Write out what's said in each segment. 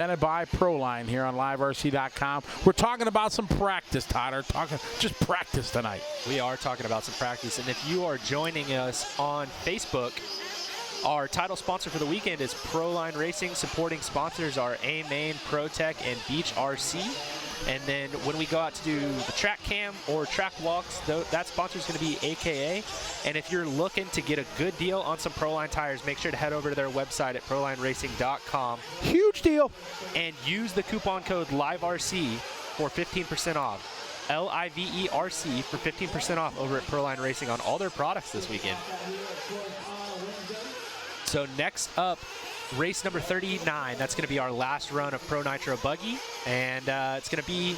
Presented by Proline here on LiveRC.com. We're talking about some practice, Todd. We're talking just practice tonight. We are talking about some practice, and if you are joining us on Facebook, our title sponsor for the weekend is Proline Racing. Supporting sponsors are A-Main, ProTech, and Beach RC. And then when we go out to do the track cam or track walks, that sponsor is going to be AKA. And if you're looking to get a good deal on some Proline tires, make sure to head over to their website at ProlineRacing.com. Huge deal. And use the coupon code LiveRC for 15% off. LIVERC for 15% off over at Proline Racing on all their products this weekend. So next up, race number 39. That's going to be our last run of Pro Nitro Buggy, and it's going to be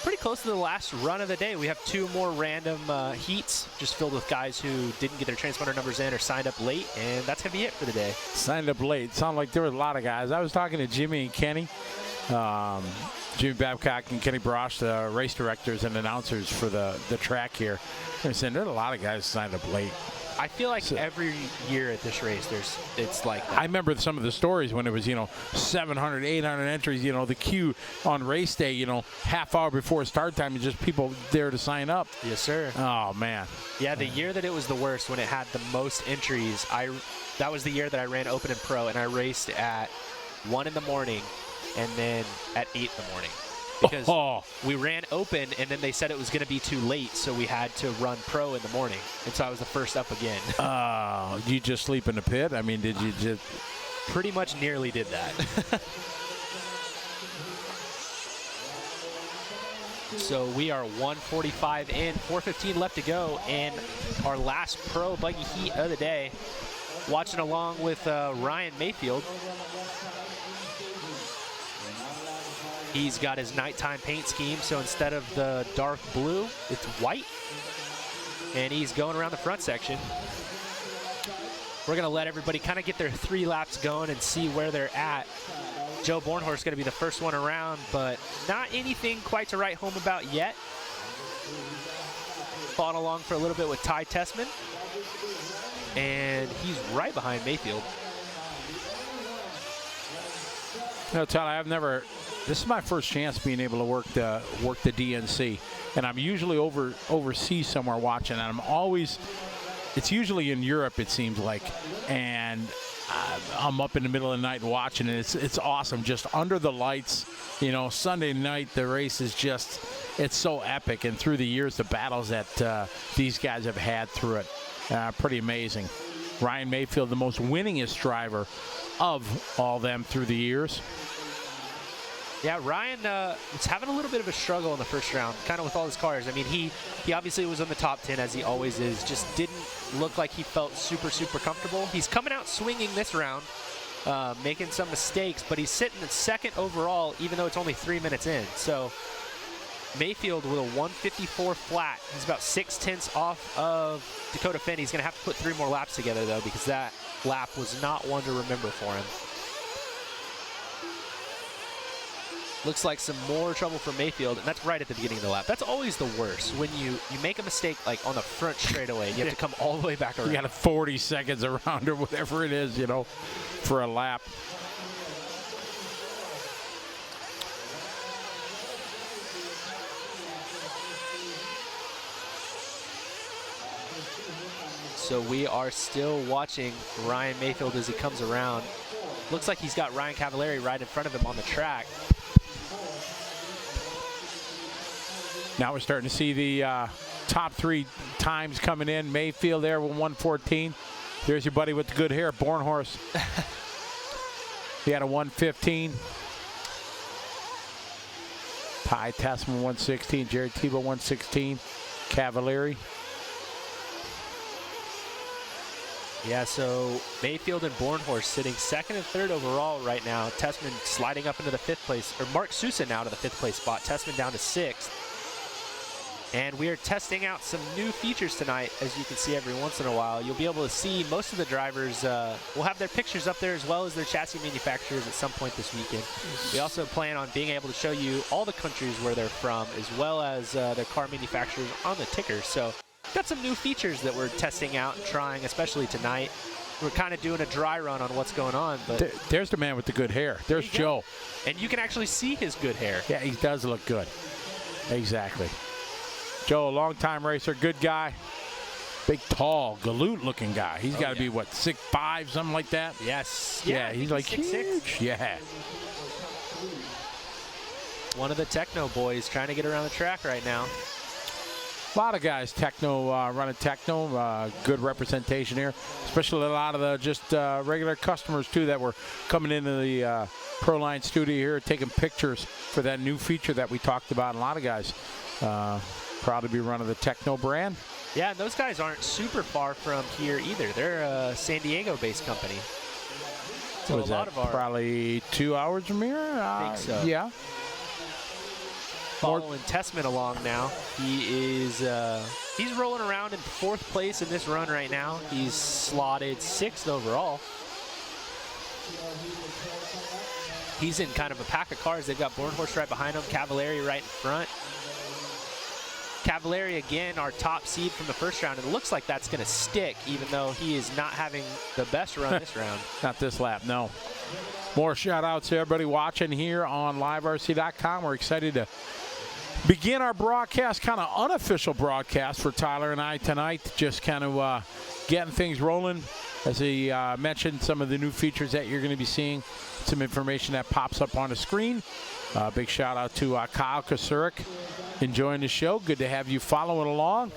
pretty close to the last run of the day. We have two more random heats just filled with guys who didn't get their transponder numbers in or signed up late, and that's going to be it for the day. Signed up late. Sounded like there were a lot of guys. I was talking to Jimmy and Kenny, Jimmy Babcock and Kenny Brosh, the race directors and announcers for the track here. They're saying there are a lot of guys signed up late. I feel like every year at this race, it's like that. I remember some of the stories when it was, 700, 800 entries, the queue on race day, half hour before start time, and just people there to sign up. Yes, sir. Oh, man. Yeah, the year that it was the worst, when it had the most entries, that was the year that I ran Open and Pro, and I raced at 1 in the morning and then at 8 in the morning. Because we ran Open, and then they said it was going to be too late, so we had to run Pro in the morning. And so I was the first up again. You just sleep in the pit? I mean, did you just... Pretty much nearly did that. So we are 145 in, 4:15 left to go, and our last Pro Buggy heat of the day. Watching along with Ryan Maifield. He's got his nighttime paint scheme, so instead of the dark blue, it's white. And he's going around the front section. We're going to let everybody kind of get their 3 laps going and see where they're at. Joe Bornhorst is going to be the first one around, but not anything quite to write home about yet. Fought along for a little bit with Tessmann. And he's right behind Maifield. Todd, this is my first chance being able to work the DNC, and I'm usually overseas somewhere watching, and it's usually in Europe, it seems like, and I'm up in the middle of the night watching it. It's awesome, just under the lights. Sunday night the race is it's so epic, and through the years the battles that these guys have had through it, pretty amazing. Ryan Maifield, the most winningest driver of all them through the years. Yeah, Ryan was having a little bit of a struggle in the first round, kind of with all his cars. I mean, he obviously was in the top 10, as he always is. Just didn't look like he felt super, super comfortable. He's coming out swinging this round, making some mistakes, but he's sitting at second overall, even though it's only 3 minutes in. So Maifield with a 154 flat. He's about 6/10 off of Dakota Finn. He's going to have to put 3 more laps together, though, because that lap was not one to remember for him. Looks like some more trouble for Maifield, and that's right at the beginning of the lap. That's always the worst, when you make a mistake like on the front straightaway. You have to come all the way back around. You got 40 seconds around or whatever it is, for a lap. So we are still watching Ryan Maifield as he comes around. Looks like he's got Ryan Cavalieri right in front of him on the track. Now we're starting to see the top 3 times coming in. Maifield there with 114. There's your buddy with the good hair, Bornhorst. He had a 115. Tessmann 116. Jared Tebo 116. Cavalieri. Yeah, so Maifield and Bornhorst sitting second and third overall right now. Tessmann sliding up into the 5th place, or Mark Sousa now to the 5th place spot. Tessmann down to 6th. And we are testing out some new features tonight, as you can see every once in a while. You'll be able to see most of the drivers will have their pictures up there, as well as their chassis manufacturers at some point this weekend. We also plan on being able to show you all the countries where they're from, as well as their car manufacturers on the ticker. So got some new features that we're testing out and trying, especially tonight. we're kind of doing a dry run on what's going on. But There's the man with the good hair. There's Joe. And you can actually see his good hair. Yeah, he does look good. Exactly. Joe, a long-time racer, good guy. Big, tall, galoot-looking guy. He's got to be, what, 6'5", something like that? Yes. Yeah, he's like 6'6". huge. Yeah. One of the techno boys trying to get around the track right now. A lot of guys running techno, good representation here, especially a lot of the just regular customers too that were coming into the Proline studio here taking pictures for that new feature that we talked about. And a lot of guys proud to be running the techno brand. Yeah, and those guys aren't super far from here either. They're a San Diego-based company. So What is that, probably 2 hours from here? I think so. Yeah. Following Tessmann along now. He is he's rolling around in 4th place in this run right now. He's slotted 6th overall. He's in kind of a pack of cars. They've got Bornhorst right behind him, Cavalieri right in front. Cavalieri, again, our top seed from the first round. And it looks like that's going to stick, even though he is not having the best run this round. Not this lap, no. More shout-outs to everybody watching here on LiveRC.com. We're excited to begin our broadcast, kind of unofficial broadcast for Tyler and I tonight. Just kind of getting things rolling. As he mentioned, some of the new features that you're going to be seeing, some information that pops up on the screen. Big shout-out to Kyle Kasurik enjoying the show. Good to have you following along.